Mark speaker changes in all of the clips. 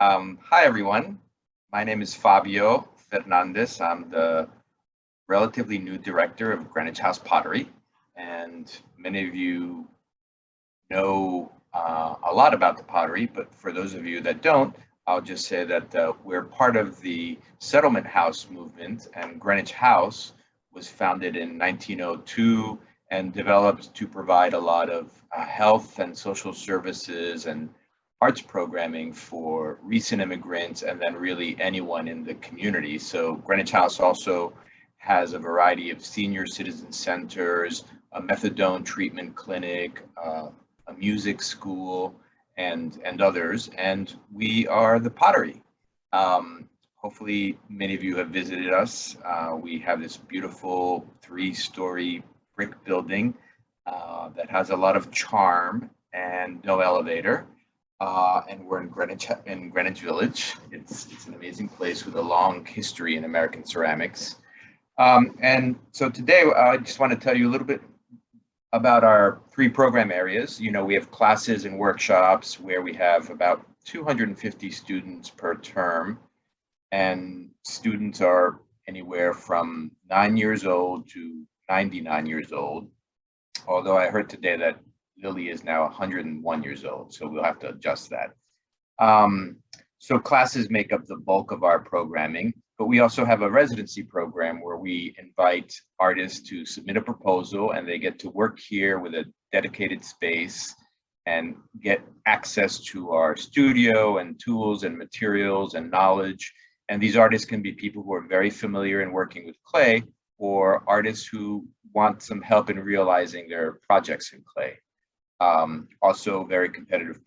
Speaker 1: Hi, everyone. My name is Fabio Fernandez. I'm the relatively new director of Greenwich House Pottery, and many of you know a lot about the pottery, but for those of you that don't, I'll just say that we're part of the settlement house movement, and Greenwich House was founded in 1902 and developed to provide a lot of health and social services and arts programming for recent immigrants and then really anyone in the community. So Greenwich House also has a variety of senior citizen centers, a methadone treatment clinic, a music school, and others. And we are the Pottery. Hopefully many of you have visited us. We have this beautiful 3-story brick building that has a lot of charm and no elevator. And we're in Greenwich Village. It's an amazing place with a long history in American ceramics. And so today I just want to tell you a little bit about our 3 program areas. You know, we have classes and workshops where we have about 250 students per term, and students are anywhere from 9 years old to 99 years old. Although I heard today that Lily is now 101 years old, so we'll have to adjust that. So classes make up the bulk of our programming, but we also have a residency program where we invite artists to submit a proposal and they get to work here with a dedicated space and get access to our studio and tools and materials and knowledge. And these artists can be people who are very familiar in working with clay or artists who want some help in realizing their projects in clay. Also very competitive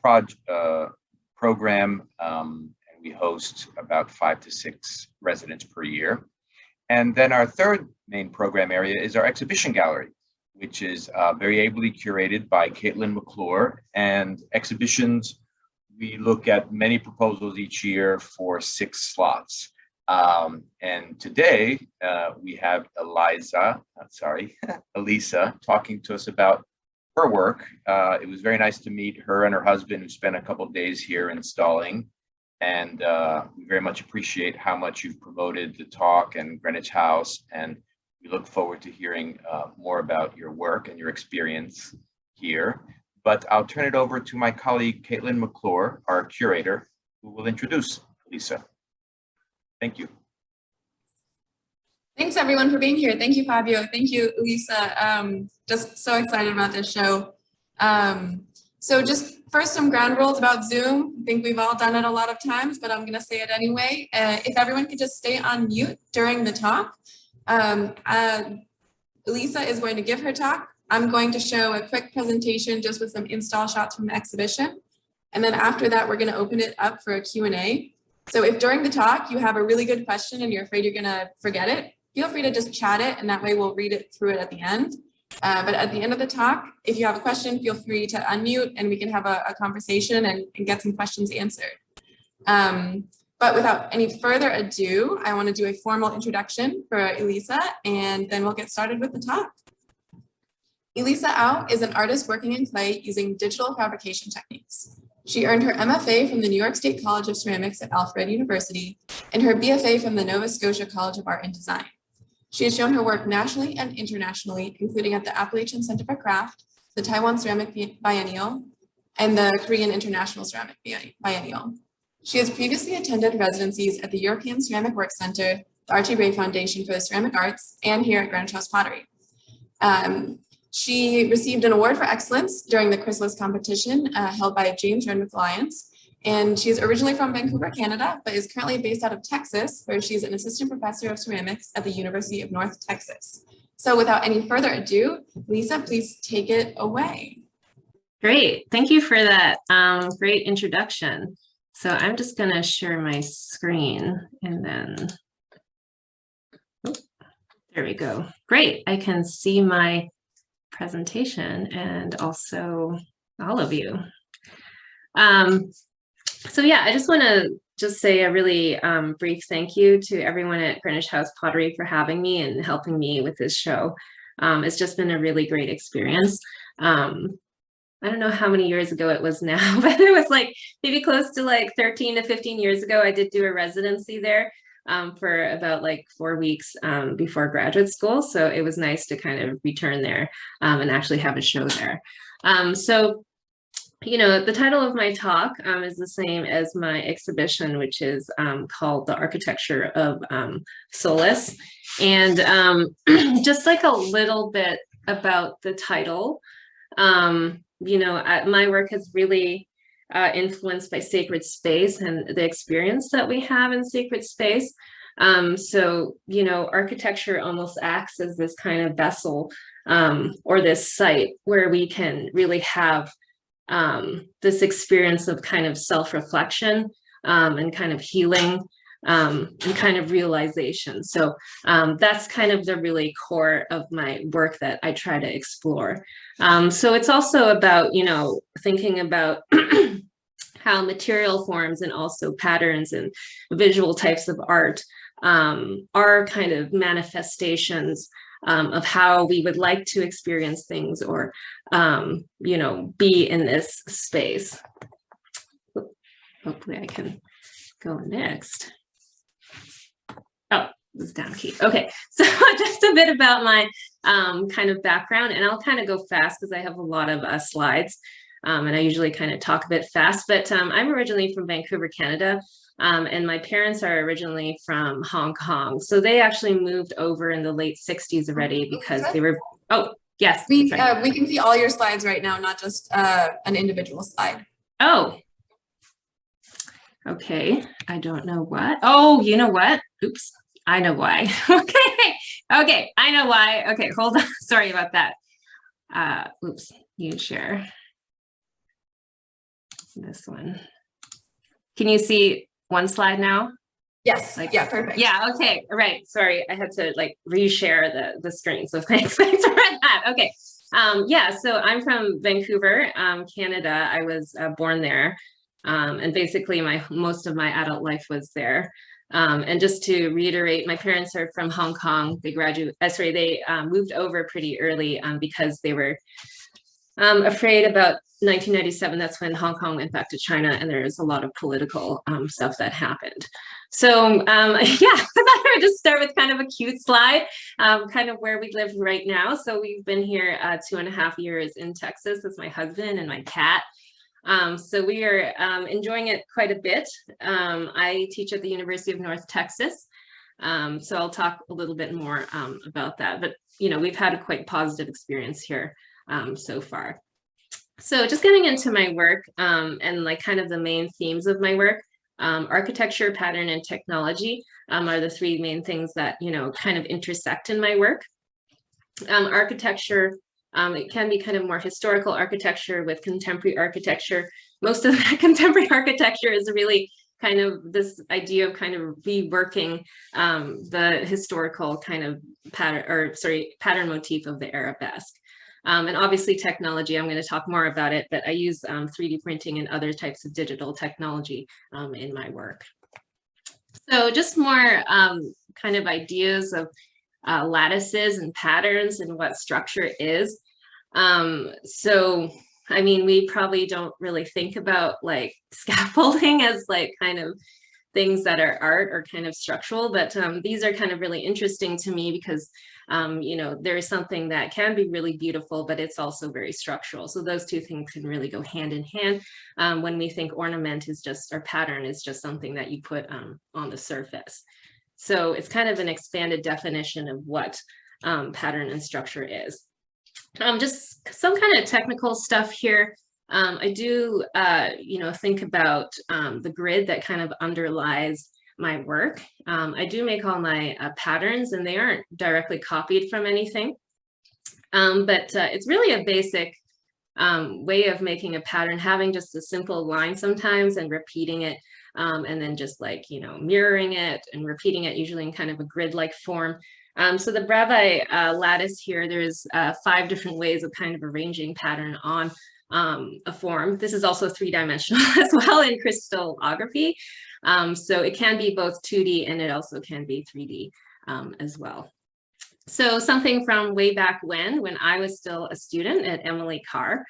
Speaker 1: program, and we host about 5 to 6 residents per year. And then our third main program area is our exhibition gallery, which is very ably curated by Caitlin McClure. And exhibitions, we look at many proposals each year for 6 slots. And today we have Eliza talking to us about her work. It was very nice to meet her and her husband, who spent a couple of days here installing. And we very much appreciate how much you've promoted the talk and Greenwich House. And we look forward to hearing more about your work and your experience here. But I'll turn it over to my colleague, Caitlin McClure, our curator, who will introduce Lisa. Thank you.
Speaker 2: Thanks everyone for being here. Thank you, Fabio. Thank you, Lisa. Just so excited about this show. So just first, some ground rules about Zoom. I think we've all done it a lot of times, but I'm gonna say it anyway. If everyone could just stay on mute during the talk. Lisa is going to give her talk. I'm going to show a quick presentation just with some install shots from the exhibition. And then after that, we're gonna open it up for a Q&A. So if during the talk you have a really good question and you're afraid you're gonna forget it, feel free to just chat it, and that way we'll read it through it at the end. But at the end of the talk, if you have a question, feel free to unmute and we can have a conversation and get some questions answered. But without any further ado, I want to do a formal introduction for Eliza, and then we'll get started with the talk. Eliza Au is an artist working in clay using digital fabrication techniques. She earned her MFA from the New York State College of Ceramics at Alfred University and her BFA from the Nova Scotia College of Art and Design. She has shown her work nationally and internationally, including at the Appalachian Center for Craft, the Taiwan Ceramic Biennial, and the Korean International Ceramic Biennial. She has previously attended residencies at the European Ceramic Works Center, the Archie Ray Foundation for the Ceramic Arts, and here at Greenwich House Pottery. She received an award for excellence during the Chrysalis competition held by James Renwick Alliance. And she is originally from Vancouver, Canada, but is currently based out of Texas, where she's an assistant professor of ceramics at the University of North Texas. So without any further ado, Lisa, please take it away.
Speaker 3: Great, thank you for that great introduction. So I'm just gonna share my screen and then, oh, there we go. Great, I can see my presentation and also all of you. So yeah, I just want to say a really brief thank you to everyone at Greenwich House Pottery for having me and helping me with this show. It's just been a really great experience. I don't know how many years ago it was now, but it was like maybe close to like 13 to 15 years ago. I did do a residency there for about like 4 weeks before graduate school. So it was nice to kind of return there and actually have a show there. So, you know, the title of my talk is the same as my exhibition, which is called The Architecture of Solace. And just like a little bit about the title, you know, my work has really influenced by sacred space and the experience that we have in sacred space. So, you know, architecture almost acts as this kind of vessel or this site where we can really have this experience of kind of self-reflection and kind of healing and kind of realization. So that's kind of the really core of my work that I try to explore. So it's also about, you know, thinking about how material forms and also patterns and visual types of art are kind of manifestations of how we would like to experience things or, you know, be in this space. Hopefully I can go next. Oh, this is down key. Okay, so just a bit about my kind of background, and I'll kind of go fast because I have a lot of slides, and I usually kind of talk a bit fast, but I'm originally from Vancouver, Canada, and my parents are originally from Hong Kong. So they actually moved over in the late 60s already because they were, oh, yes.
Speaker 2: We can see all your slides right now, not just an individual slide.
Speaker 3: Oh, okay. I don't know what. Oh, you know what? Oops. I know why. Okay, I know why. Okay, hold on. Sorry about that. Oops, you share this one. Can you see one slide now?
Speaker 2: Yes,
Speaker 3: like,
Speaker 2: yeah, perfect.
Speaker 3: Yeah, okay, all right. Sorry, I had to like reshare the screen. So thanks for that. Okay, yeah, so I'm from Vancouver, Canada. I was born there. And basically most of my adult life was there. And just to reiterate, my parents are from Hong Kong. They they moved over pretty early because they were afraid about 1997. That's when Hong Kong went back to China, and there was a lot of political stuff that happened. So yeah, I thought I would just start with kind of a cute slide, kind of where we live right now. So we've been here 2.5 years in Texas with my husband and my cat. So we are enjoying it quite a bit. I teach at the University of North Texas. So I'll talk a little bit more about that, but you know, we've had a quite positive experience here so far. So just getting into my work and like kind of the main themes of my work, architecture, pattern, and technology are the three main things that, you know, kind of intersect in my work. Architecture, it can be kind of more historical architecture with contemporary architecture. Most of that contemporary architecture is really kind of this idea of kind of reworking the historical kind of pattern motif of the arabesque. And obviously technology, I'm going to talk more about it, but I use 3D printing and other types of digital technology in my work. So just more kind of ideas of lattices and patterns and what structure is. So, I mean, we probably don't really think about like scaffolding as like kind of things that are art or kind of structural, but these are kind of really interesting to me because, you know, there is something that can be really beautiful, but it's also very structural. So those two things can really go hand in hand when we think ornament is just, or pattern is just something that you put on the surface. So it's kind of an expanded definition of what pattern and structure is. Just some kind of technical stuff here. I do, you know, think about the grid that kind of underlies my work. I do make all my patterns, and they aren't directly copied from anything, but it's really a basic way of making a pattern, having just a simple line sometimes and repeating it, and then just like, you know, mirroring it and repeating it, usually in kind of a grid-like form. So the Bravai lattice here, there's 5 different ways of kind of arranging pattern on a form. This is also 3-dimensional as well in crystallography. So it can be both 2D and it also can be 3D as well. So something from way back when I was still a student at Emily Carr.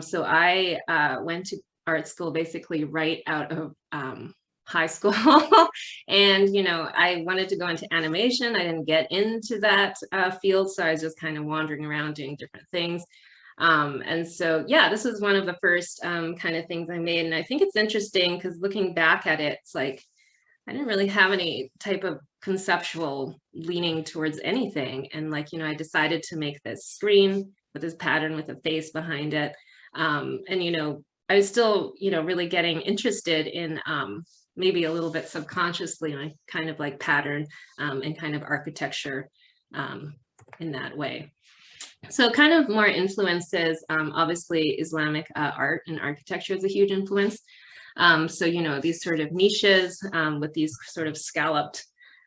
Speaker 3: So I went to art school basically right out of high school. And, you know, I wanted to go into animation. I didn't get into that field. So I was just kind of wandering around doing different things. And so, yeah, this was one of the first kind of things I made. And I think it's interesting because looking back at it, it's like, I didn't really have any type of conceptual leaning towards anything. And like, you know, I decided to make this screen with this pattern with a face behind it. And, you know, I was still, you know, really getting interested in maybe a little bit subconsciously, like kind of like pattern and kind of architecture in that way. So kind of more influences, obviously Islamic art and architecture is a huge influence. So, you know, these sort of niches with these sort of scalloped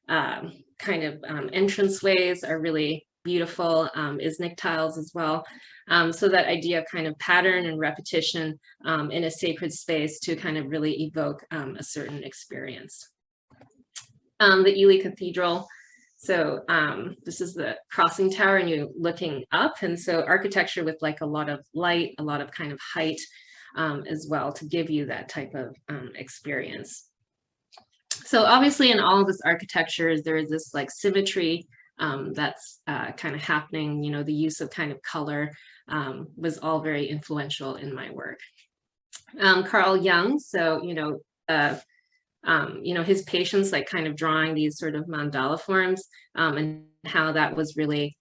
Speaker 3: kind of entranceways are really beautiful, Islamic tiles as well. So that idea of kind of pattern and repetition in a sacred space to kind of really evoke a certain experience. The Eliza Cathedral. So this is the crossing tower and you're looking up. And so architecture with like a lot of light, a lot of kind of height as well to give you that type of experience. So obviously in all of this architecture, there is this like symmetry that's kind of happening. You know, the use of kind of color was all very influential in my work. Carl Jung, so, you know, his patience, like kind of drawing these sort of mandala forms and how that was really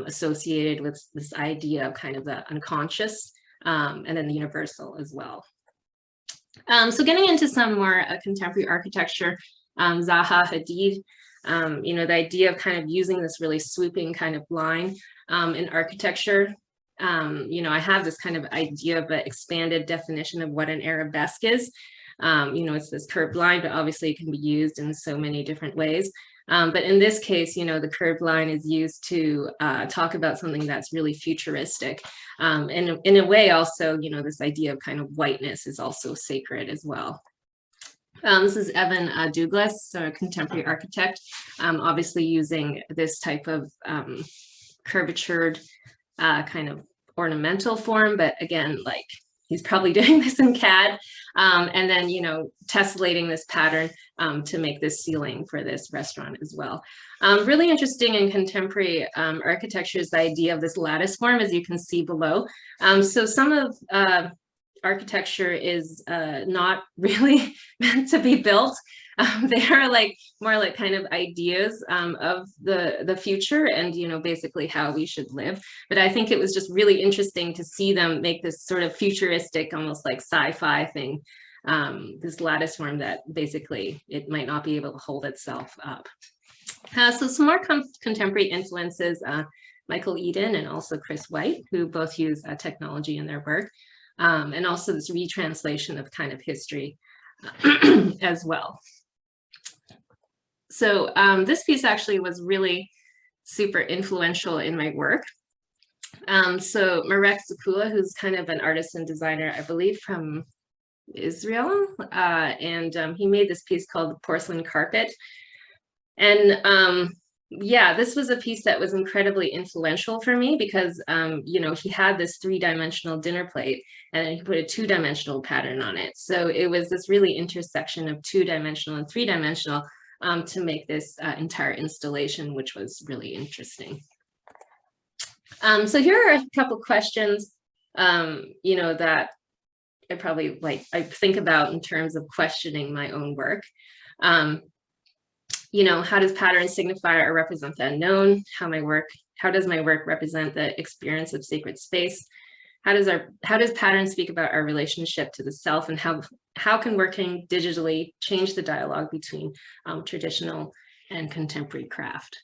Speaker 3: associated with this idea of kind of the unconscious and then the universal as well. So getting into some more contemporary architecture, Zaha Hadid, you know, the idea of kind of using this really swooping kind of line in architecture. You know, I have this kind of idea of an expanded definition of what an arabesque is. You know, it's this curved line, but obviously it can be used in so many different ways. But in this case, you know, the curved line is used to talk about something that's really futuristic. And in a way also, you know, this idea of kind of whiteness is also sacred as well. This is Evan Douglas, so a contemporary architect, obviously using this type of curvatured kind of ornamental form, but again, like he's probably doing this in CAD, and then, you know, tessellating this pattern to make this ceiling for this restaurant as well. Really interesting in contemporary architecture is the idea of this lattice form, as you can see below. So some of architecture is not really meant to be built. They are like more like kind of ideas of the future and, you know, basically how we should live. But I think it was just really interesting to see them make this sort of futuristic, almost like sci-fi thing, this lattice form that basically it might not be able to hold itself up. So some more contemporary influences, Michael Eden and also Chris White, who both use technology in their work, and also this retranslation of kind of history as well. So this piece actually was really super influential in my work. So Marek Zakula, who's kind of an artist and designer, I believe from Israel, and he made this piece called the Porcelain Carpet. And yeah, this was a piece that was incredibly influential for me because, you know, he had this 3-dimensional dinner plate and then he put a 2-dimensional pattern on it. So it was this really intersection of 2-dimensional and 3-dimensional to make this entire installation, which was really interesting. So here are a couple questions, you know, that I probably I think about in terms of questioning my own work. You know, how does pattern signify or represent the unknown? How does my work represent the experience of sacred space? How does pattern speak about our relationship to the self, and how can working digitally change the dialogue between traditional and contemporary craft?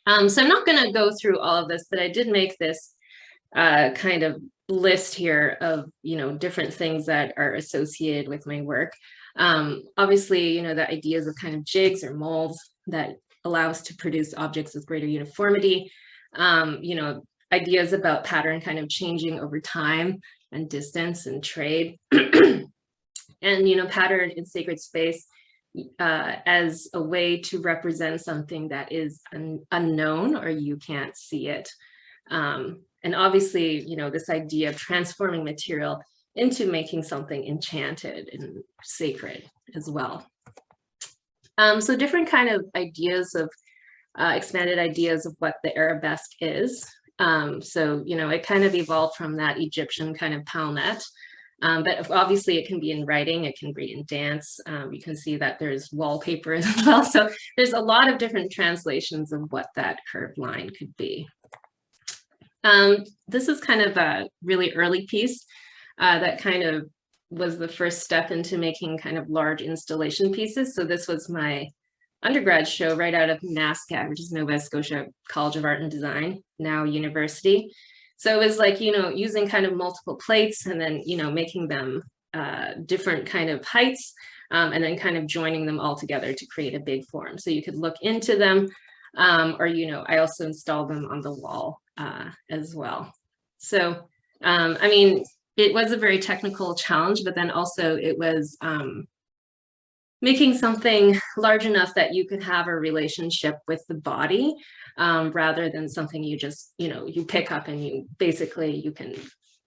Speaker 3: So I'm not going to go through all of this, but I did make this kind of list here of, you know, different things that are associated with my work. Obviously, you know, the ideas of kind of jigs or molds that allow us to produce objects with greater uniformity, you know, ideas about pattern kind of changing over time and distance and trade, and, you know, pattern in sacred space as a way to represent something that is unknown or you can't see it. And obviously, this idea of transforming material into making something enchanted and sacred as well. So different kind of ideas of expanded ideas of what the arabesque is. So, it kind of evolved from that Egyptian kind of palette. But obviously it can be in writing, it can be in dance. You can see that there's wallpaper as well. So there's a lot of different translations of what that curved line could be. This is kind of a really early piece that kind of was the first step into making kind of large installation pieces. So this was my undergrad show right out of NASCAD, which is Nova Scotia College of Art and Design, now university. So it was like, using kind of multiple plates and then, making them different kind of heights and then kind of joining them all together to create a big form. So you could look into them or, I also installed them on the wall as well. So, I mean, it was a very technical challenge, but then also it was making something large enough that you could have a relationship with the body rather than something you just, you pick up and you can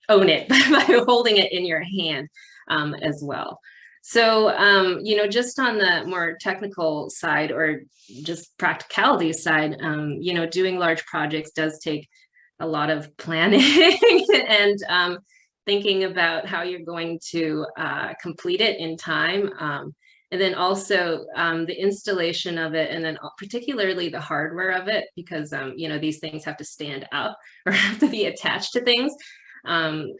Speaker 3: own it by holding it in your hand as well. So, just on the more technical side or just practicality side, doing large projects does take a lot of planning and thinking about how you're going to complete it in time. And then also the installation of it, and then particularly the hardware of it, because, these things have to stand up or have to be attached to things,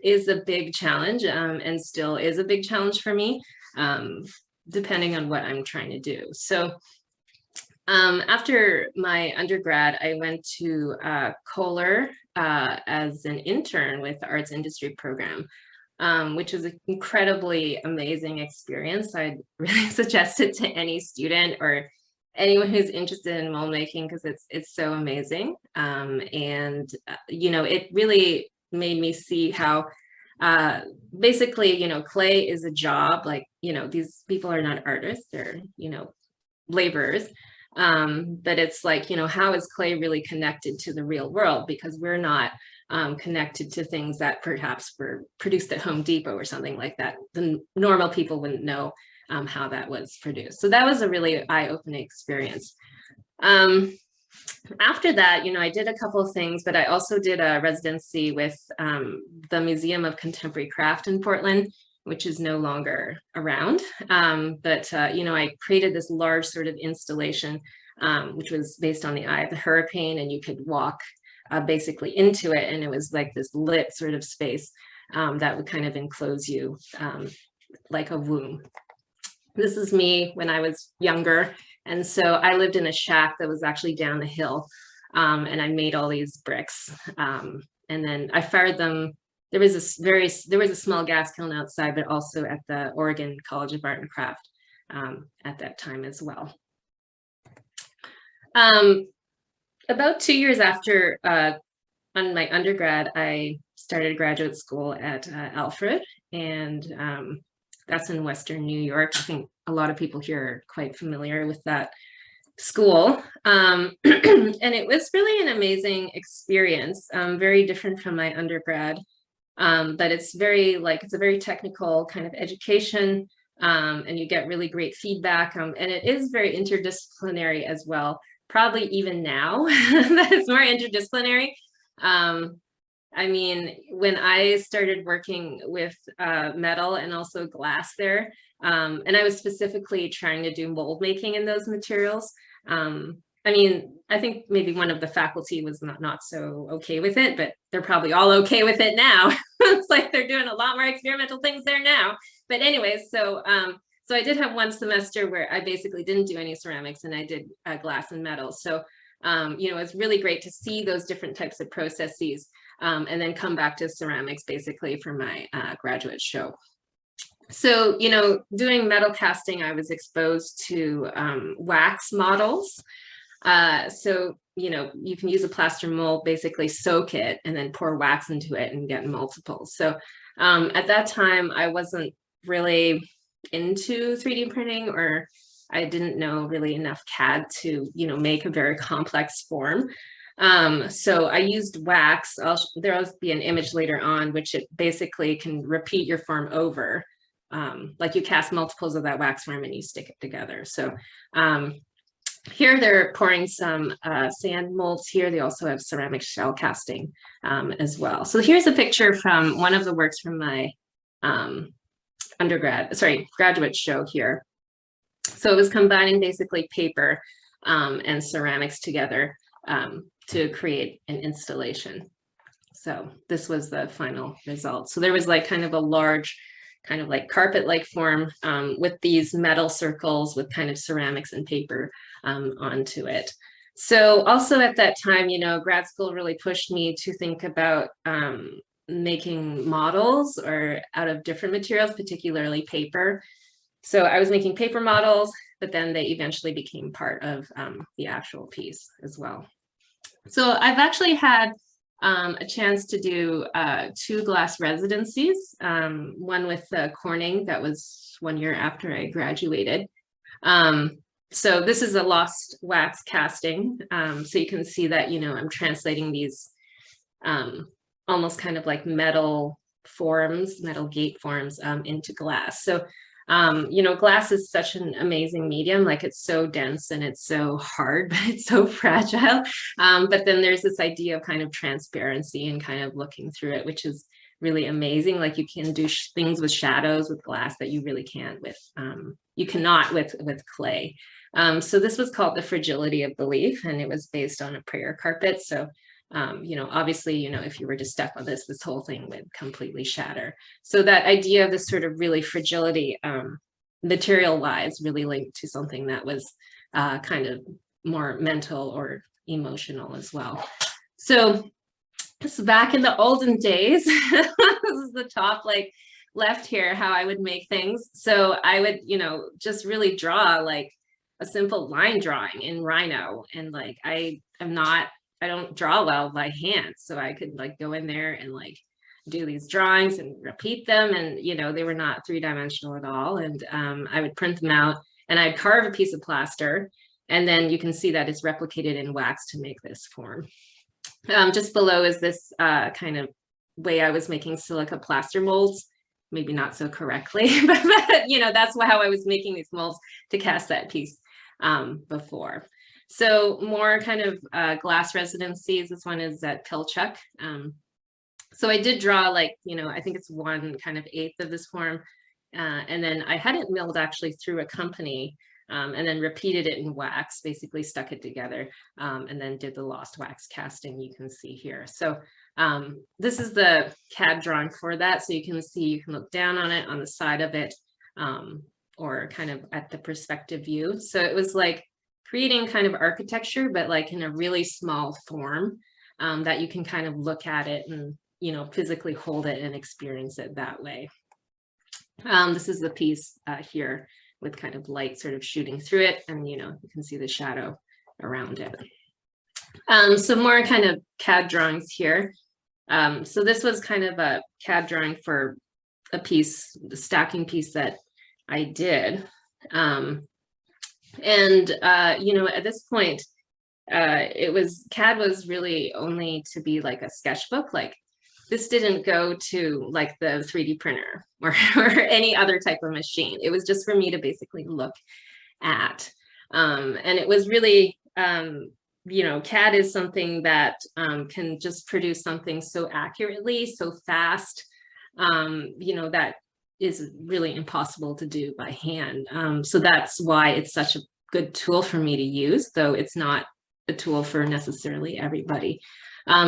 Speaker 3: is a big challenge and still is a big challenge for me, depending on what I'm trying to do. So after my undergrad, I went to Kohler as an intern with the Arts Industry Program, which was an incredibly amazing experience. I'd really suggest it to any student or anyone who's interested in mold making because it's so amazing. It really made me see how basically, clay is a job. Like, these people are not artists, they're, laborers. But it's like, how is clay really connected to the real world? Because we're not connected to things that perhaps were produced at Home Depot or something like that. The normal people wouldn't know how that was produced. So that was a really eye-opening experience. After that, I did a couple of things, but I also did a residency with the Museum of Contemporary Craft in Portland, which is no longer around. I created this large sort of installation, which was based on the eye of the hurricane, and you could walk basically into it. And it was like this lit sort of space that would kind of enclose you like a womb. This is me when I was younger. And so I lived in a shack that was actually down the hill, and I made all these bricks. And then I fired them. There was a small gas kiln outside, but also at the Oregon College of Art and Craft at that time as well. About 2 years after on my undergrad, I started graduate school at Alfred, and that's in Western New York. I think a lot of people here are quite familiar with that school. And it was really an amazing experience, very different from my undergrad. But it's a very technical kind of education, and you get really great feedback. And it is very interdisciplinary as well, probably even now that it's more interdisciplinary. I mean, when I started working with metal and also glass there, and I was specifically trying to do mold making in those materials. I mean, I think maybe one of the faculty was not so okay with it, but they're probably all okay with it now. It's like they're doing a lot more experimental things there now. But anyways, so I did have one semester where I basically didn't do any ceramics and I did glass and metal. So, it's really great to see those different types of processes and then come back to ceramics basically for my graduate show. So, doing metal casting, I was exposed to wax models. So, you can use a plaster mold, basically soak it and then pour wax into it and get multiples. So at that time, I wasn't really into 3D printing, or I didn't know really enough CAD to, make a very complex form. So I used wax. There'll be an image later on, which it basically can repeat your form over. Like you cast multiples of that wax form and you stick it together. So here they're pouring some sand molds here. They also have ceramic shell casting as well. So here's a picture from one of the works from my graduate show here. So it was combining basically paper and ceramics together to create an installation. So this was the final result. So there was like kind of a large kind of like carpet-like form with these metal circles with kind of ceramics and paper onto it. So also at that time, you know, grad school really pushed me to think about making models or out of different materials, particularly paper. So I was making paper models, but then they eventually became part of the actual piece as well. So I've actually had a chance to do 2 glass residencies, one with Corning, that was 1 year after I graduated. So this is a lost wax casting. So you can see that, you know, I'm translating these almost kind of like metal forms, metal gate forms into glass. So you know, glass is such an amazing medium, like it's so dense and it's so hard, but it's so fragile. But then there's this idea of kind of transparency and kind of looking through it, which is really amazing. Like you can do things with shadows with glass that you really can't with, you cannot with clay. So this was called the Fragility of the Leaf, and it was based on a prayer carpet. So you know, obviously, you know, if you were to step on this, this whole thing would completely shatter. So that idea of this sort of really fragility, material-wise, really linked to something that was kind of more mental or emotional as well. So this is back in the olden days. This is the top, like, left here, how I would make things. So I would, you know, just really draw like a simple line drawing in Rhino, and like I don't draw well by hand, so I could like go in there and like do these drawings and repeat them, and you know, they were not 3-dimensional at all. And I would print them out and I'd carve a piece of plaster, and then you can see that it's replicated in wax to make this form. Just below is this kind of way I was making silica plaster molds, maybe not so correctly, but you know, that's how I was making these molds to cast that piece before. So more kind of glass residencies. This one is at Pilchuck. So I did draw like, you know, I think it's 1/8 of this form. And then I had it milled actually through a company and then repeated it in wax, basically stuck it together and then did the lost wax casting you can see here. So this is the CAD drawing for that. So you can see, you can look down on it on the side of it or kind of at the perspective view. So it was like creating kind of architecture, but like in a really small form that you can kind of look at it and, you know, physically hold it and experience it that way. This is the piece here with kind of light sort of shooting through it, and, you know, you can see the shadow around it. So more kind of CAD drawings here. So this was kind of a CAD drawing for a piece, the stacking piece that I did. You know, at this point, CAD was really only to be like a sketchbook. Like this didn't go to like the 3D printer or any other type of machine. It was just for me to basically look at. And it was really, you know, CAD is something that can just produce something so accurately, so fast, you know, that is really impossible to do by hand. So that's why it's such a good tool for me to use, though it's not a tool for necessarily everybody.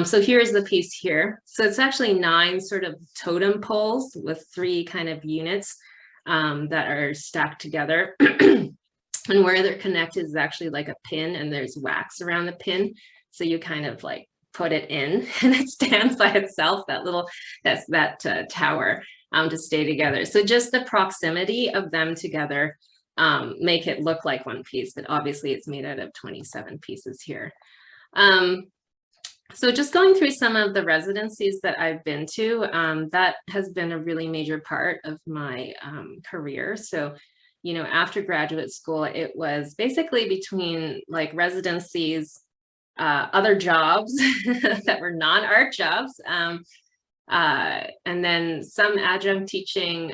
Speaker 3: So here's the piece here. So it's actually 9 sort of totem poles with 3 kind of units that are stacked together. And where they're connected is actually like a pin, and there's wax around the pin. So you kind of like put it in and it stands by itself, that tower to stay together. So just the proximity of them together make it look like one piece, but obviously it's made out of 27 pieces here. So just going through some of the residencies that I've been to, that has been a really major part of my career. So, you know, after graduate school, it was basically between like residencies other jobs that were non-art jobs. And then some adjunct teaching,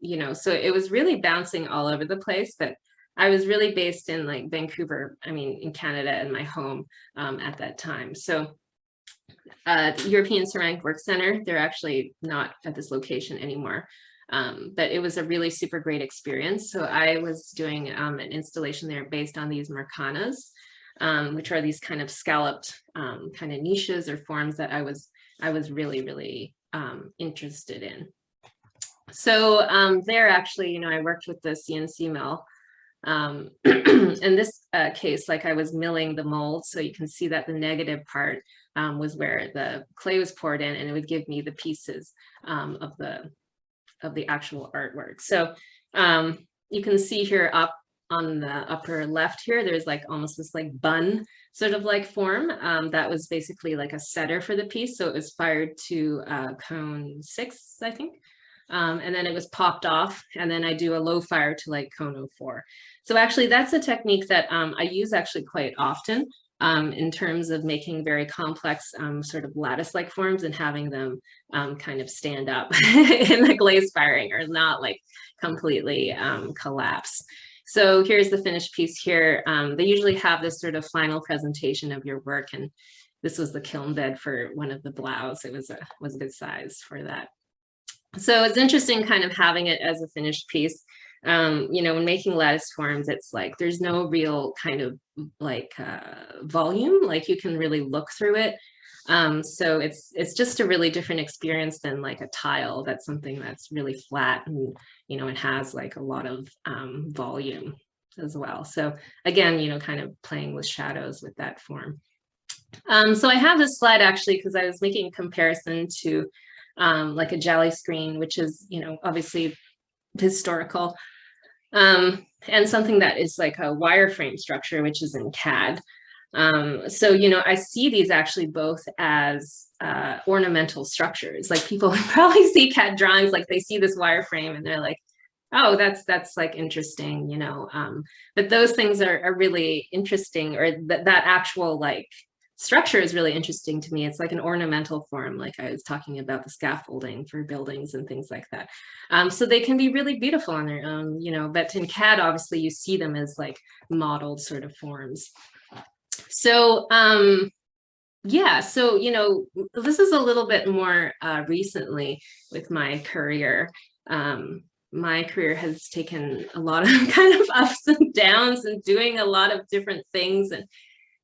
Speaker 3: you know, so it was really bouncing all over the place, but I was really based in like Vancouver, I mean, in Canada, and my home at that time. So the European Ceramic Work Center, they're actually not at this location anymore. But it was a really super great experience. So I was doing an installation there based on these mercanas, which are these kind of scalloped kind of niches or forms that I was really, really interested in. So there actually, you know, I worked with the CNC mill. In this case, like I was milling the mold, so you can see that the negative part was where the clay was poured in, and it would give me the pieces of the actual artwork. So you can see here up on the upper left here, there's like almost this like bun sort of like form that was basically like a setter for the piece. So it was fired to cone 6, I think. And then it was popped off, and then I do a low fire to like cone 04. So actually that's a technique that I use actually quite often in terms of making very complex sort of lattice-like forms and having them kind of stand up in the glaze firing, or not like completely collapse. So here's the finished piece here. They usually have this sort of final presentation of your work, and this was the kiln bed for one of the blouse. It was a good size for that. So it's interesting kind of having it as a finished piece. You know, when making lattice forms, it's like there's no real kind of like volume, like you can really look through it. So it's just a really different experience than like a tile. That's something that's really flat, and you know, it has like a lot of volume as well. So again, you know, kind of playing with shadows with that form. So I have this slide actually because I was making a comparison to like a jelly screen, which is, you know, obviously historical, and something that is like a wireframe structure, which is in CAD. So, you know, I see these actually both as ornamental structures. Like people probably see CAD drawings, like they see this wireframe and they're like, oh, that's like interesting, you know, but those things are really interesting, or that actual like structure is really interesting to me. It's like an ornamental form, like I was talking about the scaffolding for buildings and things like that. So they can be really beautiful on their own, you know, but in CAD, obviously you see them as like modeled sort of forms. So yeah, so, you know, this is a little bit more recently with my career. My career has taken a lot of kind of ups and downs, and doing a lot of different things, and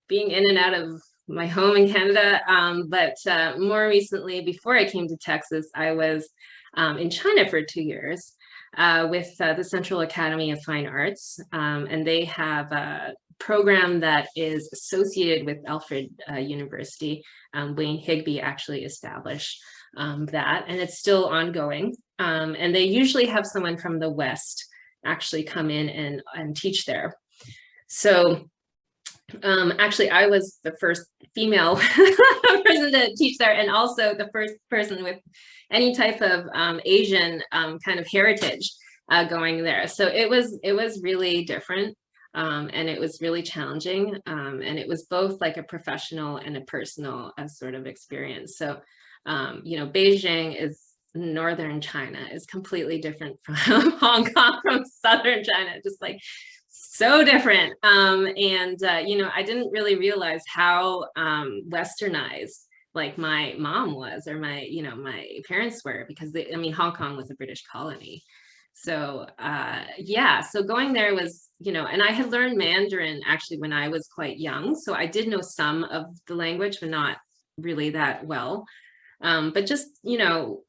Speaker 3: being in and out of my home in Canada. But more recently, before I came to Texas, I was in China for 2 years with the Central Academy of Fine Arts. And they have a program that is associated with Alfred University. Wayne Higby actually established that, and it's still ongoing. And they usually have someone from the West actually come in and teach there. So actually, I was the first female person to teach there, and also the first person with any type of Asian kind of heritage going there. So it was really different, and it was really challenging, and it was both like a professional and a personal sort of experience. So you know, Beijing is northern China, is completely different from Hong Kong, from southern China, just like so different. You know, I didn't really realize how westernized like my mom was, or my, you know, my parents were, because I mean, Hong Kong was a British colony. So yeah, so going there was, you know, and I had learned Mandarin actually when I was quite young. So I did know some of the language, but not really that well. But just, you know,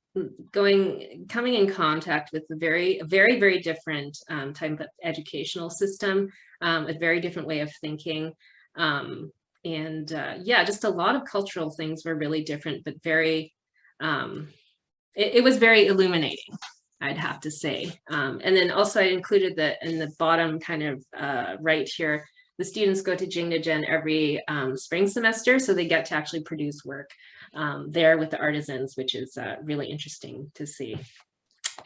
Speaker 3: coming in contact with a very, very different type of educational system, a very different way of thinking. Yeah, just a lot of cultural things were really different, but very, it was very illuminating, I'd have to say. And then also I included in the bottom kind of right here, the students go to Jingdezhen every spring semester, so they get to actually produce work there with the artisans, which is really interesting to see.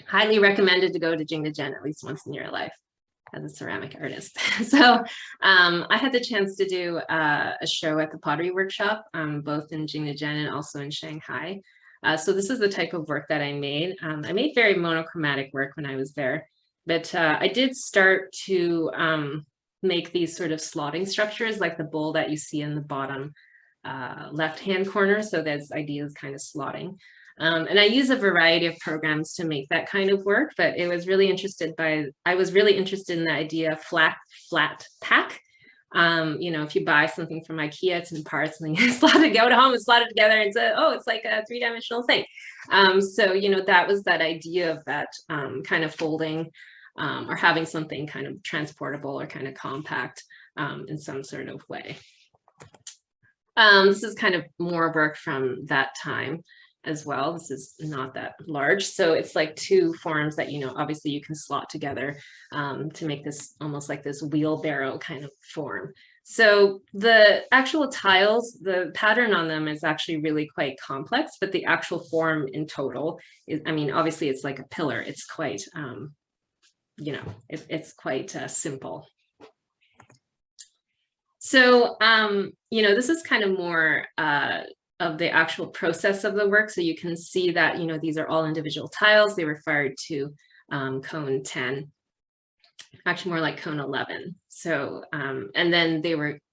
Speaker 3: Highly recommended to go to Jingdezhen at least once in your life. as a ceramic artist. So I had the chance to do a show at the pottery workshop, both in Jingdezhen and also in Shanghai. So this is the type of work that I made. I made very monochromatic work when I was there, but I did start to make these sort of slotting structures, like the bowl that you see in the bottom left-hand corner. So that's ideas kind of slotting. And I use a variety of programs to make that kind of work, but I was really interested in the idea of flat pack. You know, if you buy something from IKEA, it's in parts, and then you slot it, go to home and slot it together, and say, oh, it's like a three-dimensional thing. So, you know, that was that idea of that kind of folding or having something kind of transportable or kind of compact in some sort of way. This is kind of more work from that time as well. This is not that large. So it's like two forms that, you know, obviously you can slot together to make this almost like this wheelbarrow kind of form. So the actual tiles, the pattern on them is actually really quite complex, but the actual form in total is, I mean, obviously it's like a pillar. It's quite, you know, it's quite simple. So, you know, this is kind of more of the actual process of the work. So you can see that, you know, these are all individual tiles. They were fired to cone 10, actually more like cone 11. So, and then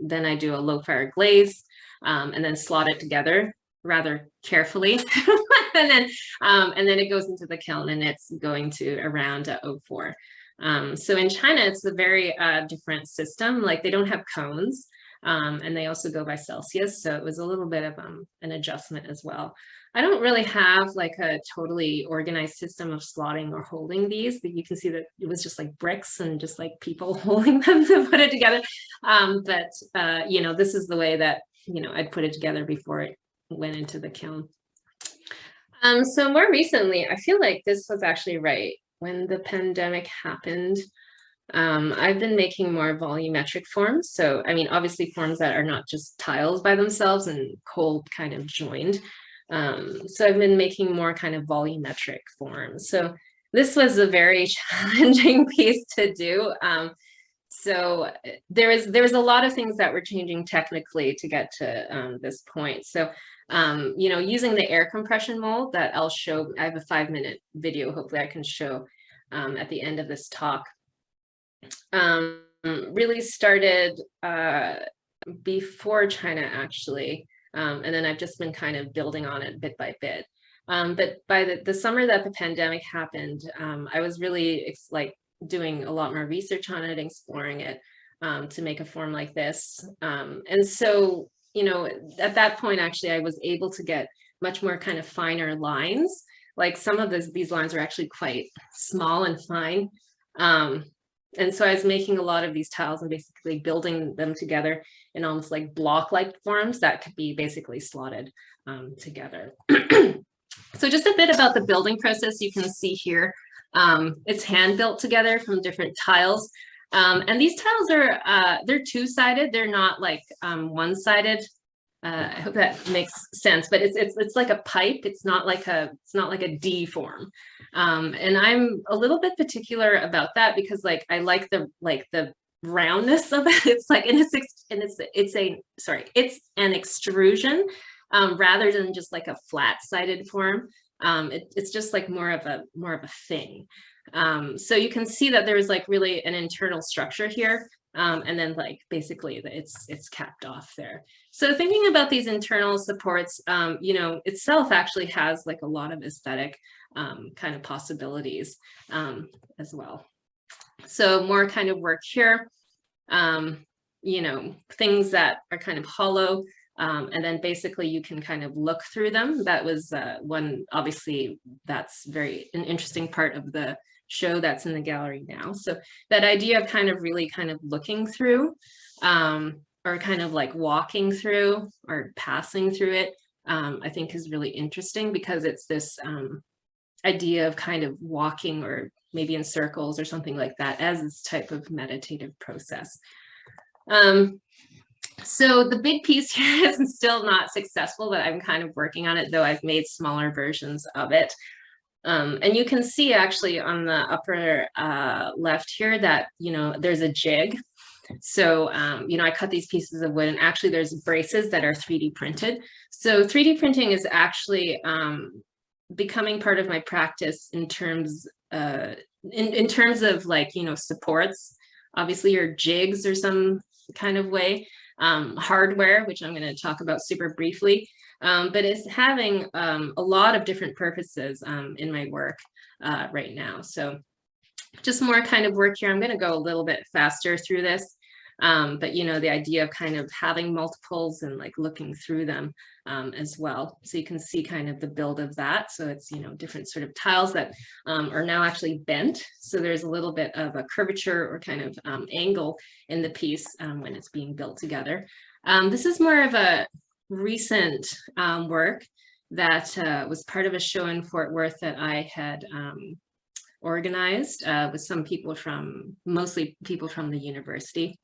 Speaker 3: then I do a low fire glaze and then slot it together rather carefully. and then it goes into the kiln, and it's going to around 04. So in China, it's a very different system. Like they don't have cones. And they also go by Celsius. So it was a little bit of an adjustment as well. I don't really have like a totally organized system of slotting or holding these. But you can see that it was just like bricks and just like people holding them to put it together. You know, this is the way that, you know, I'd put it together before it went into the kiln. So more recently, I feel like this was actually right when the pandemic happened. I've been making more volumetric forms. So, I mean, obviously forms that are not just tiles by themselves and cold kind of joined. So I've been making more kind of volumetric forms. So this was a very challenging piece to do. So there was a lot of things that were changing technically to get to this point. So, you know, using the air compression mold that I'll show, I have a 5-minute video, hopefully I can show at the end of this talk. Really started before China actually, and then I've just been kind of building on it bit by bit. But by the summer that the pandemic happened, I was really like doing a lot more research on it, exploring it to make a form like this. And so, you know, at that point, actually, I was able to get much more kind of finer lines. Like some of these lines are actually quite small and fine. And so I was making a lot of these tiles and basically building them together in almost like block-like forms that could be basically slotted together. So just a bit about the building process you can see here. It's hand built together from different tiles. And these tiles are, they're two-sided. They're not like one-sided. I hope that makes sense, but it's like a pipe. It's not like a D form. And I'm a little bit particular about that because like I like the roundness of it. It's like it's an extrusion rather than just like a flat-sided form. It's just like more of a thing. So you can see that there's like really an internal structure here. And then like basically it's capped off there. So thinking about these internal supports, you know, itself actually has like a lot of aesthetic kind of possibilities as well. So more kind of work here, you know, things that are kind of hollow, and then basically you can kind of look through them. That was one, obviously that's an interesting part of the show that's in the gallery now. So that idea of kind of really kind of looking through or kind of like walking through or passing through it, I think is really interesting because it's this idea of kind of walking or maybe in circles or something like that as this type of meditative process. So the big piece here is still not successful, but I'm kind of working on it, though I've made smaller versions of it. And you can see actually on the upper left here that, there's a jig. So, I cut these pieces of wood, and actually there's braces that are 3D printed. So 3D printing is actually becoming part of my practice in terms of like, supports, obviously, your jigs or some kind of way, hardware, which I'm going to talk about super briefly. But it's having a lot of different purposes in my work right now. So just more kind of work here. I'm going to go a little bit faster through this. But the idea of kind of having multiples and like looking through them as well. So you can see kind of the build of that. So it's, different sort of tiles that are now actually bent. So there's a little bit of a curvature or kind of angle in the piece when it's being built together. This is more of a recent work that was part of a show in Fort Worth that I had organized with some people mostly people from the university.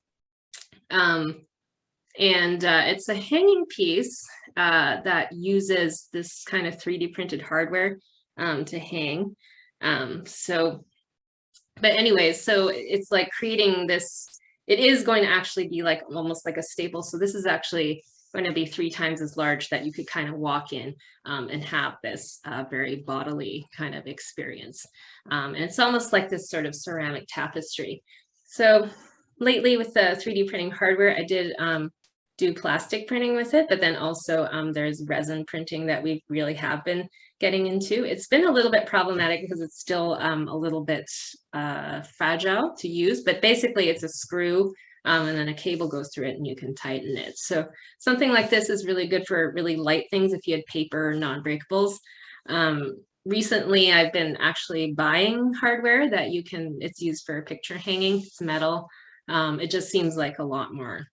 Speaker 3: It's a hanging piece that uses this kind of 3D printed hardware to hang. But anyways, so it's like creating this, it is going to actually be like almost like a staple. So this is actually going to be 3 times as large that you could kind of walk in and have this very bodily kind of experience. And it's almost like this sort of ceramic tapestry. So lately with the 3D printing hardware, I did do plastic printing with it, but then also there's resin printing that we really have been getting into. It's been a little bit problematic because it's still a little bit fragile to use, but basically it's a screw and then a cable goes through it and you can tighten it. So something like this is really good for really light things if you had paper or non-breakables. Recently, I've been actually buying hardware that it's used for picture hanging. It's metal. It just seems like a lot more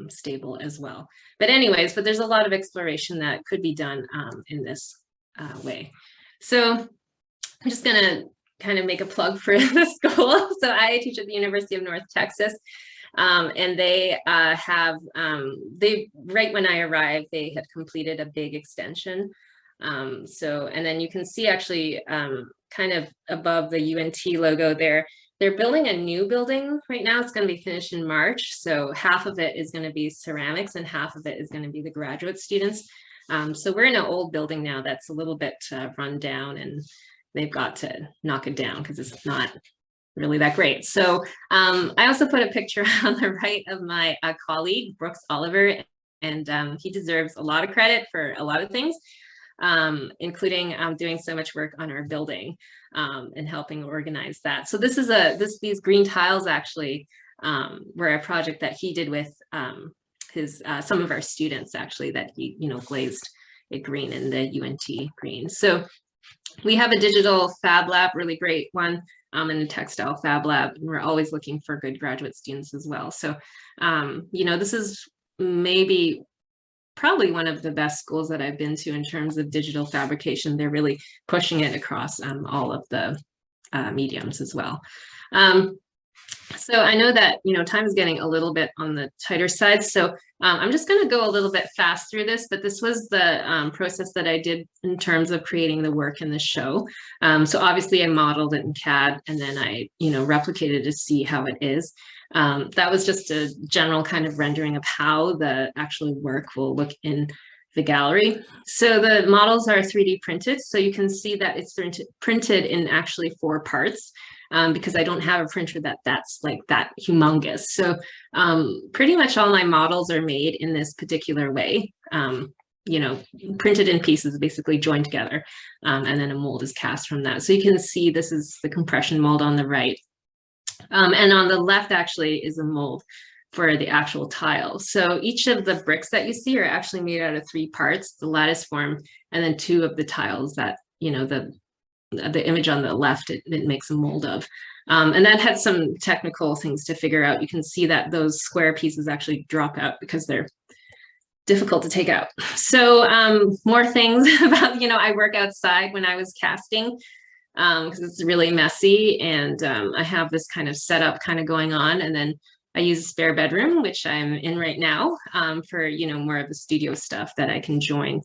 Speaker 3: stable as well. But anyways, there's a lot of exploration that could be done in this way. So I'm just going to kind of make a plug for the school. So I teach at the University of North Texas. And they right when I arrived, they had completed a big extension. And then you can see actually kind of above the UNT logo there, they're building a new building right now. It's going to be finished in March. So half of it is going to be ceramics and half of it is going to be the graduate students. So we're in an old building now that's a little bit run down, and they've got to knock it down because it's not really that great. So I also put a picture on the right of my colleague, Brooks Oliver, and he deserves a lot of credit for a lot of things, including doing so much work on our building and helping organize that. So this is these green tiles actually were a project that he did with some of our students actually, that he glazed it green in the UNT green. So we have a digital fab lab, really great one, and a textile fab lab. And we're always looking for good graduate students as well. So, this is probably one of the best schools that I've been to in terms of digital fabrication. They're really pushing it across all of the mediums as well. So I know that, time is getting a little bit on the tighter side. So I'm just going to go a little bit fast through this, but this was the process that I did in terms of creating the work in the show. So obviously I modeled it in CAD and then I, replicated to see how it is. That was just a general kind of rendering of how the actual work will look in the gallery. So the models are 3D printed. So you can see that it's printed in actually 4 parts. Because I don't have a printer that's like that humongous. So pretty much all my models are made in this particular way, printed in pieces, basically joined together, and then a mold is cast from that. So you can see this is the compression mold on the right. And on the left actually is a mold for the actual tile. So each of the bricks that you see are actually made out of 3 parts, the lattice form, and then 2 of the tiles that, the image on the left, it makes a mold of. And that had some technical things to figure out. You can see that those square pieces actually drop out because they're difficult to take out. So more things about, I work outside when I was casting because it's really messy, and I have this kind of setup kind of going on. And then I use a spare bedroom, which I'm in right now, for, you know, more of the studio stuff that I can join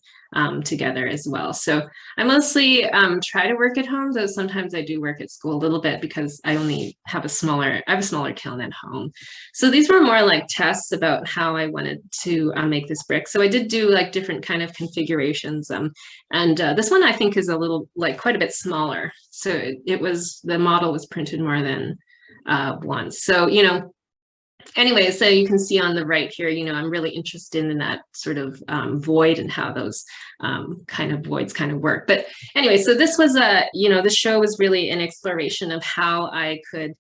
Speaker 3: together as well. So I mostly try to work at home, though sometimes I do work at school a little bit because I only have a smaller kiln at home. So these were more like tests about how I wanted to make this brick. So I did do like different kind of configurations. And this one I think is a little, like quite a bit smaller. So the model was printed more than once. So, you know, anyway, so you can see on the right here, you know, I'm really interested in that sort of void and how those kind of voids kind of work. But anyway, so this was you know, the show was really an exploration of how I could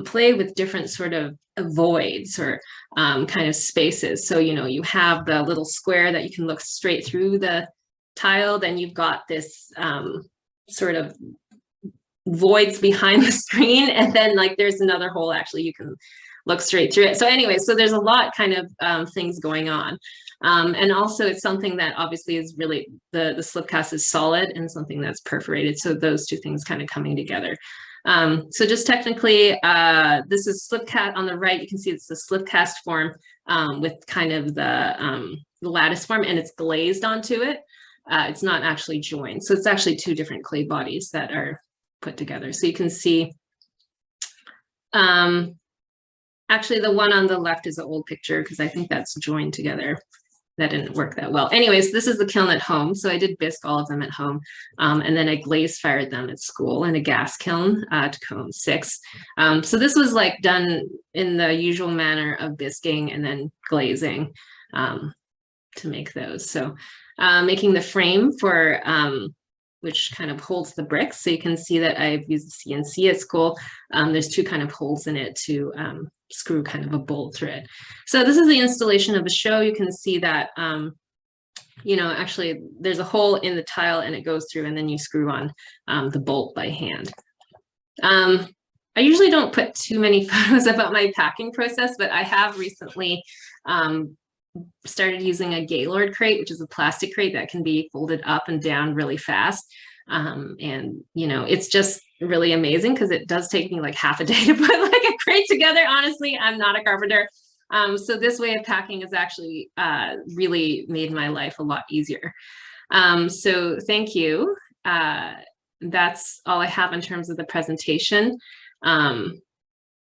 Speaker 3: play with different sort of voids or kind of spaces. So, you know, you have the little square that you can look straight through the tile, then you've got this sort of voids behind the screen, and then like there's another hole actually you can look straight through it. So anyway, so there's a lot kind of things going on. And also it's something that obviously is really, the slipcast is solid and something that's perforated. So those two things kind of coming together. So just technically, this is slipcast on the right. You can see it's the slipcast form with kind of the lattice form, and it's glazed onto it. It's not actually joined. So it's actually two different clay bodies that are put together. So you can see, actually, the one on the left is an old picture because I think that's joined together. That didn't work that well. Anyways, this is the kiln at home. So I did bisque all of them at home. And then I glaze fired them at school in a gas kiln to cone 6. So this was like done in the usual manner of bisquing and then glazing to make those. So making the frame for which kind of holds the bricks. So you can see that I've used CNC at school. There's two kind of holes in it to screw kind of a bolt through it. So this is the installation of the show. You can see that, you know, actually there's a hole in the tile and it goes through, and then you screw on the bolt by hand. I usually don't put too many photos about my packing process, but I have recently started using a gaylord crate, which is a plastic crate that can be folded up and down really fast. And, you know, it's just really amazing because it does take me like half a day to put like a crate together. Honestly, I'm not a carpenter. So this way of packing has actually really made my life a lot easier. So thank you. That's all I have in terms of the presentation. I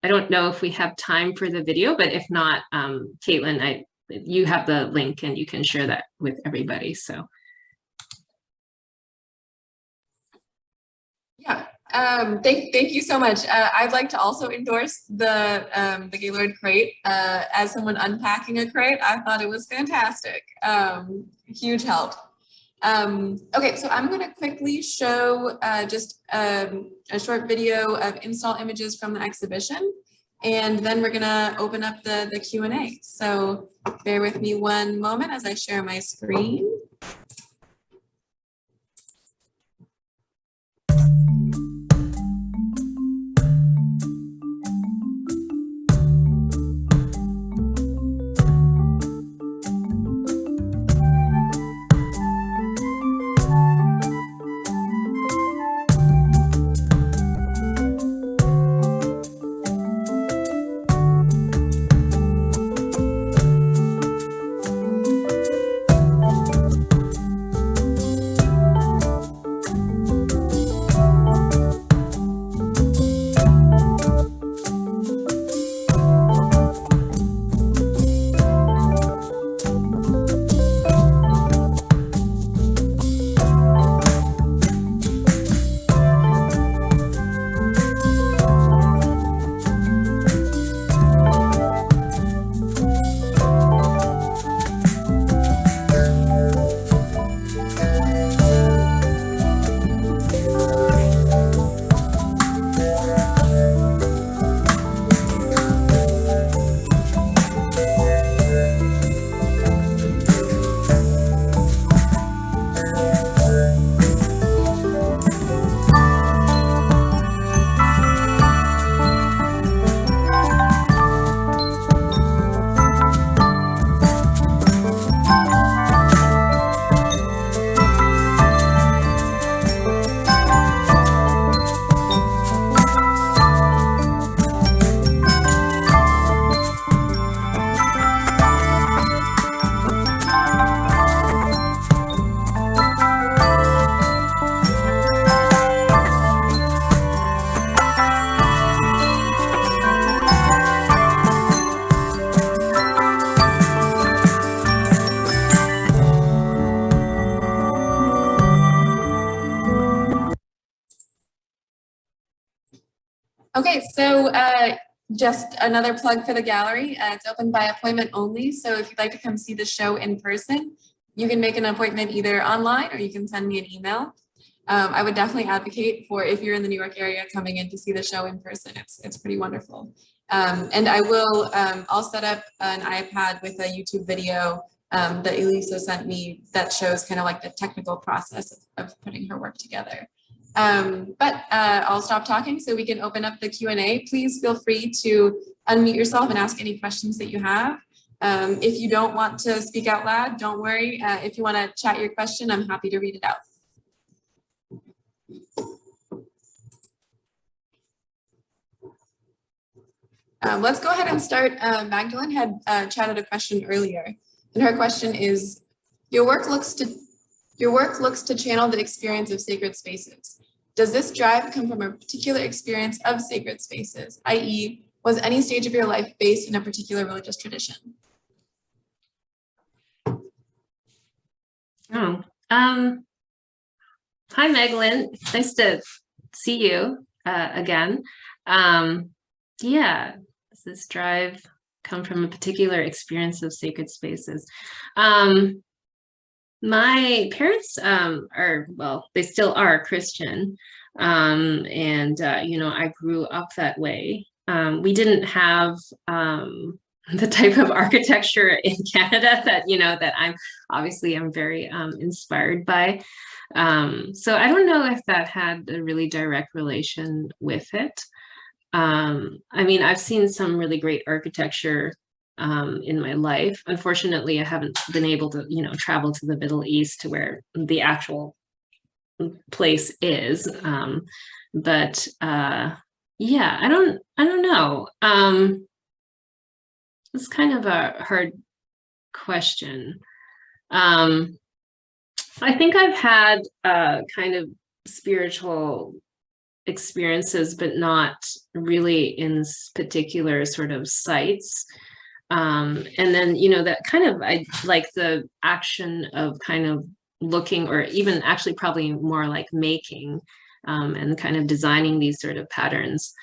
Speaker 3: don't know if we have time for the video, but if not, Caitlin, you have the link and you can share that with everybody. So.
Speaker 2: Yeah, thank you so much. I'd like to also endorse the gaylord crate. As someone unpacking a crate, I thought it was fantastic. Huge help. Okay, so I'm going to quickly show just a short video of install images from the exhibition, and then we're going to open up the Q&A. So bear with me one moment as I share my screen. Okay, so just another plug for the gallery. It's open by appointment only. So if you'd like to come see the show in person, you can make an appointment either online or you can send me an email. I would definitely advocate for, if you're in the New York area, coming in to see the show in person. It's pretty wonderful. And I will, I'll set up an iPad with a YouTube video that Eliza sent me that shows kind of like the technical process of putting her work together. But I'll stop talking so we can open up the Q&A. Please feel free to unmute yourself and ask any questions that you have. If you don't want to speak out loud, don't worry. If you want to chat your question, I'm happy to read it out. Let's go ahead and start. Magdalene had chatted a question earlier, and her question is, your work looks to channel the experience of sacred spaces. Does this drive come from a particular experience of sacred spaces, i.e., was any stage of your life based in a particular religious tradition?
Speaker 3: Oh, hi, Magdalene. Nice to see you again. Yeah, does this drive come from a particular experience of sacred spaces? My parents are, well, they still are Christian. And, you know, I grew up that way. We didn't have the type of architecture in Canada that, you know, that I'm very inspired by. So I don't know if that had a really direct relation with it. I mean, I've seen some really great architecture in my life. Unfortunately, I haven't been able to, you know, travel to the Middle East to where the actual place is. But yeah, I don't know. It's kind of a hard question. I think I've had kind of spiritual experiences, but not really in particular sort of sites. And then, you know, that kind of, I like the action of kind of looking, or even actually probably more like making and kind of designing these sort of patterns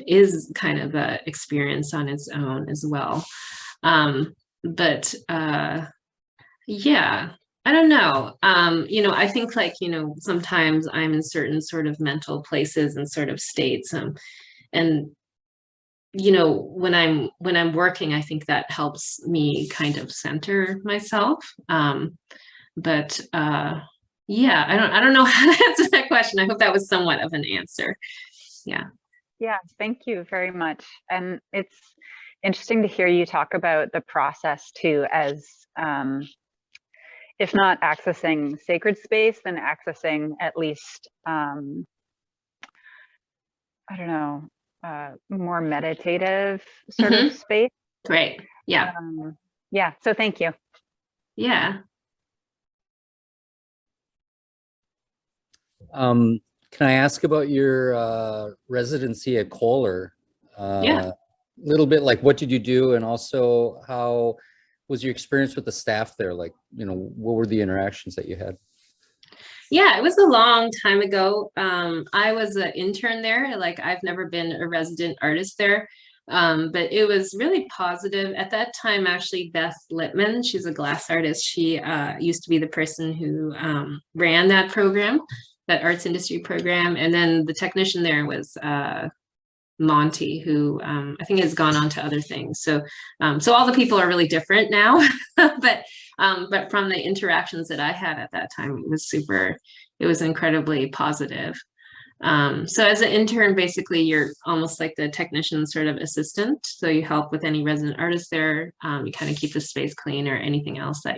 Speaker 3: is kind of an experience on its own as well. But yeah, I don't know. You know, I think like, you know, sometimes I'm in certain sort of mental places and sort of states, and you know, when I'm working, I think that helps me kind of center myself. But yeah, I don't know how to answer that question. I hope that was somewhat of an answer. Yeah.
Speaker 4: Yeah, thank you very much. And it's interesting to hear you talk about the process too, as if not accessing sacred space, then accessing at least, I don't know, more meditative sort of space.
Speaker 3: Great. Yeah.
Speaker 4: Yeah. So thank you.
Speaker 3: Yeah.
Speaker 5: Can I ask about your residency at Kohler?
Speaker 3: Yeah.
Speaker 5: A little bit, like, what did you do, and also how was your experience with the staff there? Like, you know, what were the interactions that you had?
Speaker 3: Yeah, it was a long time ago. I was an intern there. Like, I've never been a resident artist there, but it was really positive. At that time, actually, Beth Littman, she's a glass artist. She used to be the person who ran that program, that arts industry program. And then the technician there was Monty, who I think has gone on to other things. So so all the people are really different now, but from the interactions that I had at that time, it was incredibly positive. So as an intern, basically you're almost like the technician sort of assistant. So you help with any resident artists there. You kind of keep the space clean or anything else that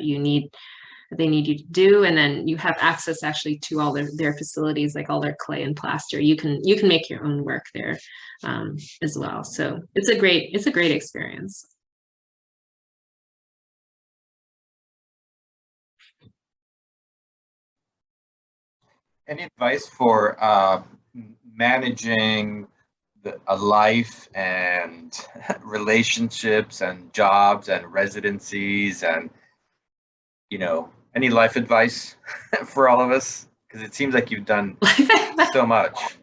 Speaker 3: they need you to do, and then you have access actually to all their facilities, like all their clay and plaster. You can make your own work there as well. So it's a great experience.
Speaker 1: Any advice for managing a life and relationships and jobs and residencies, and, you know, any life advice for all of us? Because it seems like you've done so much.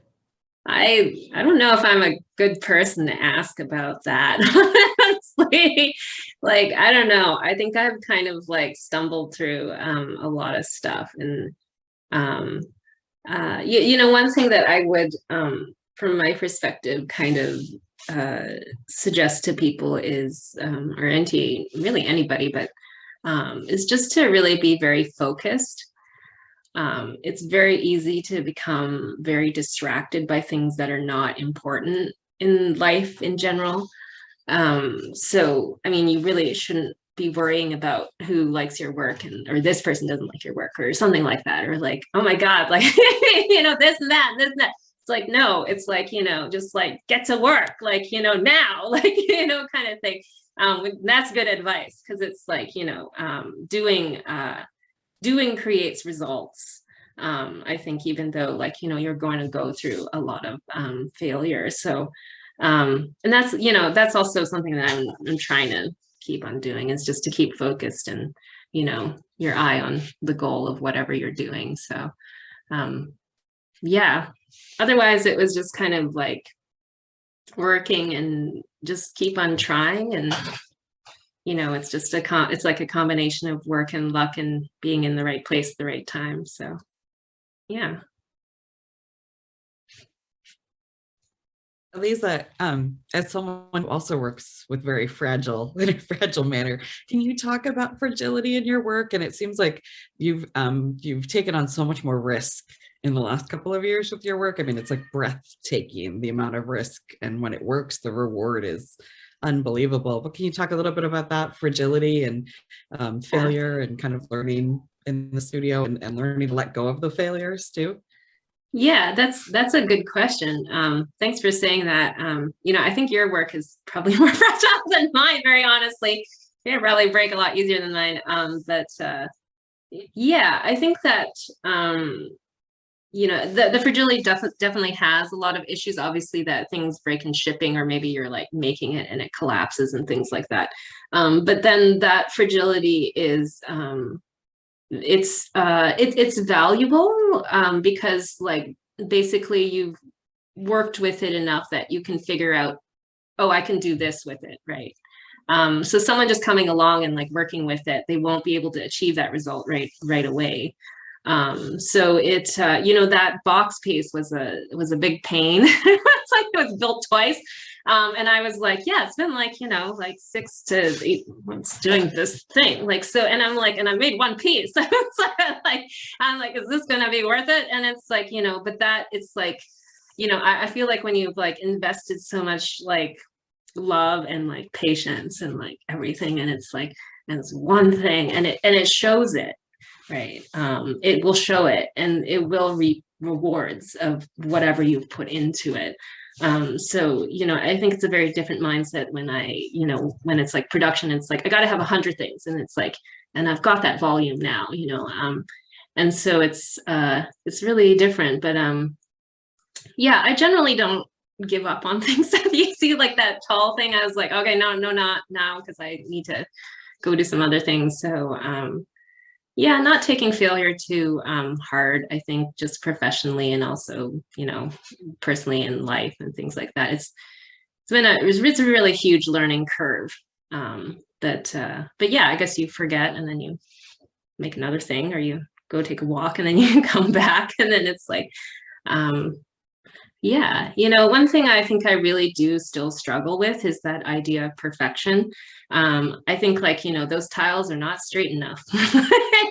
Speaker 3: I don't know if I'm a good person to ask about that. Honestly, like, I don't know. I think I've kind of like stumbled through a lot of stuff. And you know, one thing that I would, from my perspective, kind of suggest to people is, or really anybody, but is just to really be very focused. It's very easy to become very distracted by things that are not important in life in general. So, I mean, you really shouldn't be worrying about who likes your work or this person doesn't like your work or something like that. Or like, oh my God, like, you know, this and that, and this and that. It's like, no, it's like, you know, just like get to work, like, you know, now, like, you know, kind of thing. That's good advice because it's like, you know, doing creates results. I think even though like, you know, you're going to go through a lot of failure. So, and that's, you know, that's also something that I'm trying to keep on doing is just to keep focused and, you know, your eye on the goal of whatever you're doing. So, yeah, otherwise it was just kind of like working and just keep on trying. And you know, it's just it's like a combination of work and luck and being in the right place at the right time. So, yeah.
Speaker 6: Eliza, as someone who also works with very fragile, in a fragile manner, can you talk about fragility in your work? And it seems like you've taken on so much more risk in the last couple of years with your work. I mean, it's like breathtaking, the amount of risk, and when it works, the reward is unbelievable. But can you talk a little bit about that fragility and failure and kind of learning in the studio and learning to let go of the failures too?
Speaker 3: Yeah, that's a good question. Thanks for saying that. You know, I think your work is probably more fragile than mine, very honestly. It probably break a lot easier than mine. But yeah, I think that you know, the fragility definitely has a lot of issues, obviously, that things break in shipping, or maybe you're like making it and it collapses and things like that. But then that fragility is it's valuable because like basically you've worked with it enough that you can figure out, oh, I can do this with it, right? So someone just coming along and like working with it, they won't be able to achieve that result right away. So it you know, that box piece was a big pain. It's like it was built twice. And I was like, yeah, it's been like, you know, like 6 to 8 months doing this thing. Like, so, and I'm like, and I made one piece. I'm like, is this gonna be worth it? And it's like, you know, but that it's like, you know, I feel like when you've like invested so much like love and like patience and like everything, and it's like, and it's one thing, and it shows it. Right. It will show it, and it will reap rewards of whatever you've put into it. So, you know, I think it's a very different mindset when you know, when it's like production, it's like, I got to have 100 things, and it's like, and I've got that volume now, you know, and so it's really different. But yeah, I generally don't give up on things. That you see like that tall thing, I was like, okay, no, not now, because I need to go do some other things. So, yeah, not taking failure too hard, I think, just professionally and also, you know, personally in life and things like that. It's a really huge learning curve. But yeah, I guess you forget, and then you make another thing, or you go take a walk, and then you come back, and then it's like, yeah, you know, one thing I think I really do still struggle with is that idea of perfection. I think like, you know, those tiles are not straight enough.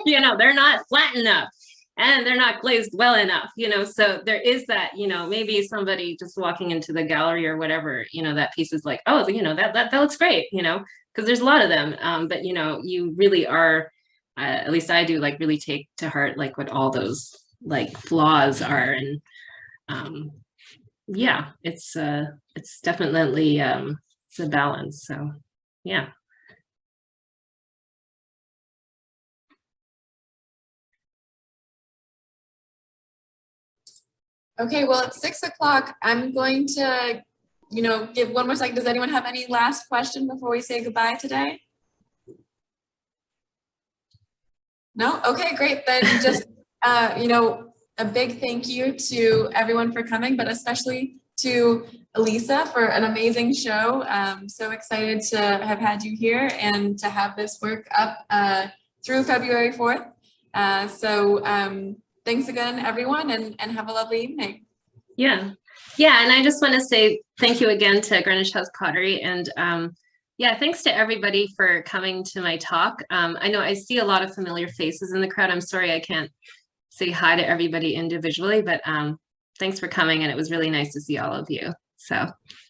Speaker 3: You know, they're not flat enough, and they're not glazed well enough, you know, so there is that, you know, maybe somebody just walking into the gallery or whatever, you know, that piece is like, oh, you know, that looks great, you know, because there's a lot of them. But, you know, you really are, at least I do, like really take to heart like what all those like flaws are. And yeah, it's definitely it's a balance. So yeah.
Speaker 2: Okay, well, it's 6 o'clock. I'm going to, you know, give one more second. Does anyone have any last question before we say goodbye today? No? Okay, great. Then just, you know, a big thank you to everyone for coming, but especially to Eliza for an amazing show. So excited to have had you here and to have this work up through February 4th. Thanks again, everyone, and have a lovely evening.
Speaker 3: Yeah. Yeah. And I just want to say thank you again to Greenwich House Pottery. And yeah, thanks to everybody for coming to my talk. I know I see a lot of familiar faces in the crowd. I'm sorry I can't say hi to everybody individually, but thanks for coming. And it was really nice to see all of you. So